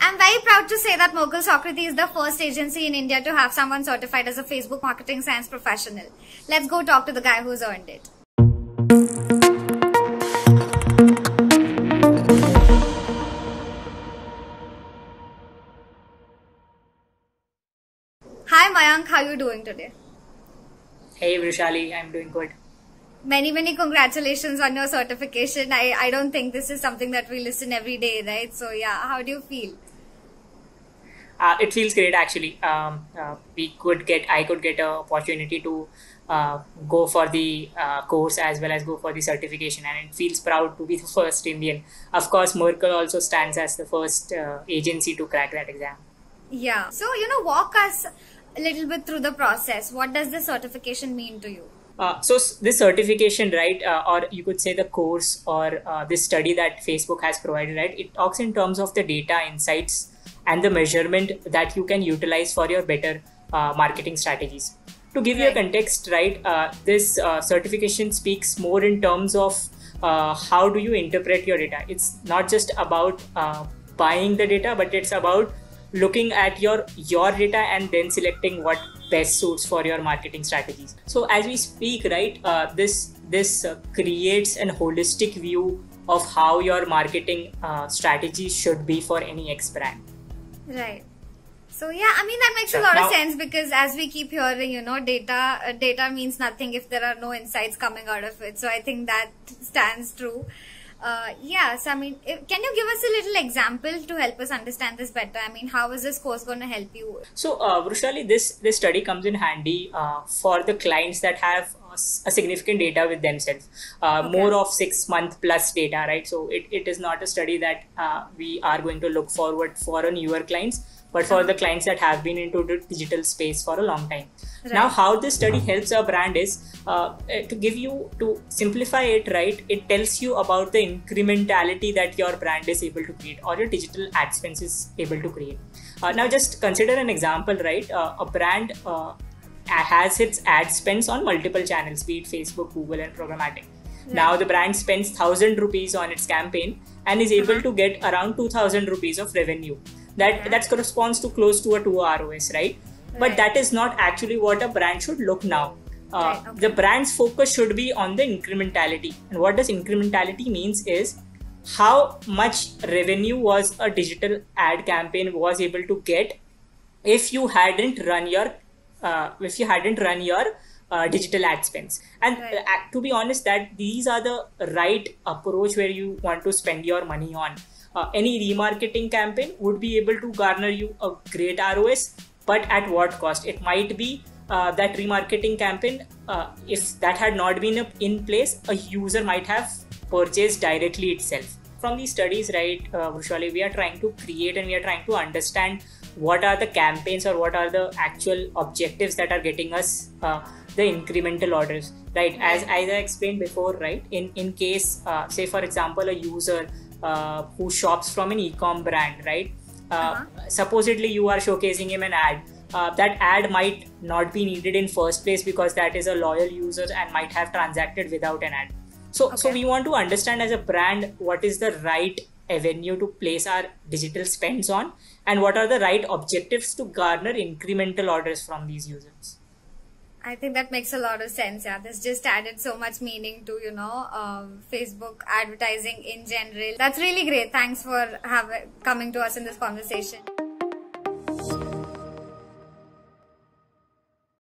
I'm very proud to say that Mogul Socrates is the first agency in India to have someone certified as a Facebook marketing science professional. Let's go talk to the guy who's earned it. Hi Mayank, how are you doing today? Hey Vrushali, I'm doing good. Many congratulations on your certification. I don't think this is something that we listen every day, right? So yeah, how do you feel? It feels great actually. I could get an opportunity to go for the course as well as go for the certification, and it feels proud to be the first Indian. Of course, Merkle also stands as the first agency to crack that exam. Yeah. So, walk us a little bit through the process. What does this certification mean to you? This certification, right, or you could say the course or this study that Facebook has provided, right, it talks in terms of the data insights and the measurement that you can utilize for your better marketing strategies. To give you a context, right, this certification speaks more in terms of how do you interpret your data. It's not just about buying the data, but it's about looking at your data and then selecting what best suits for your marketing strategies. So as we speak, right, this creates an holistic view of how your marketing strategies should be for any X brand. Right. So yeah, I mean that makes a lot of sense, because as we keep hearing, data means nothing if there are no insights coming out of it. So I think that stands true. Yes, I mean, can you give us a little example to help us understand this better? I mean, how is this course going to help you? So, Vrushali, this study comes in handy for the clients that have a significant data with themselves, more of 6 month plus data, right? So, it is not a study that we are going to look forward for on newer clients, but for the clients that have been into the digital space for a long time. Right. Now, how this study helps a brand is to simplify it, right? It tells you about the incrementality that your brand is able to create, or your digital ad spend is able to create. Now, just consider an example, right? A brand has its ad spends on multiple channels, be it Facebook, Google, and programmatic. Right. Now, the brand spends 1,000 rupees on its campaign and is able to get around 2,000 rupees of revenue. That corresponds to close to a 2 ROS, right? But that is not actually what a brand should look now. The brand's focus should be on the incrementality. And what does incrementality means is how much revenue was a digital ad campaign was able to get if you hadn't run your digital ad spends. And to be honest, that these are the right approach where you want to spend your money on. Any remarketing campaign would be able to garner you a great ROS, but at what cost? It might be that remarketing campaign, if that had not been in place, a user might have purchased directly itself. From these studies, right, Vrushali, we are trying to create and we are trying to understand what are the campaigns or what are the actual objectives that are getting us the incremental orders, right? As I explained before, right, in case, say for example, a user who shops from an e-com brand, right? Supposedly you are showcasing him an ad. That ad might not be needed in first place because that is a loyal user and might have transacted without an ad. So we want to understand as a brand what is the right avenue to place our digital spends on, and what are the right objectives to garner incremental orders from these users. I think that makes a lot of sense. Yeah, this just added so much meaning to Facebook advertising in general. That's really great. Thanks for coming to us in this conversation.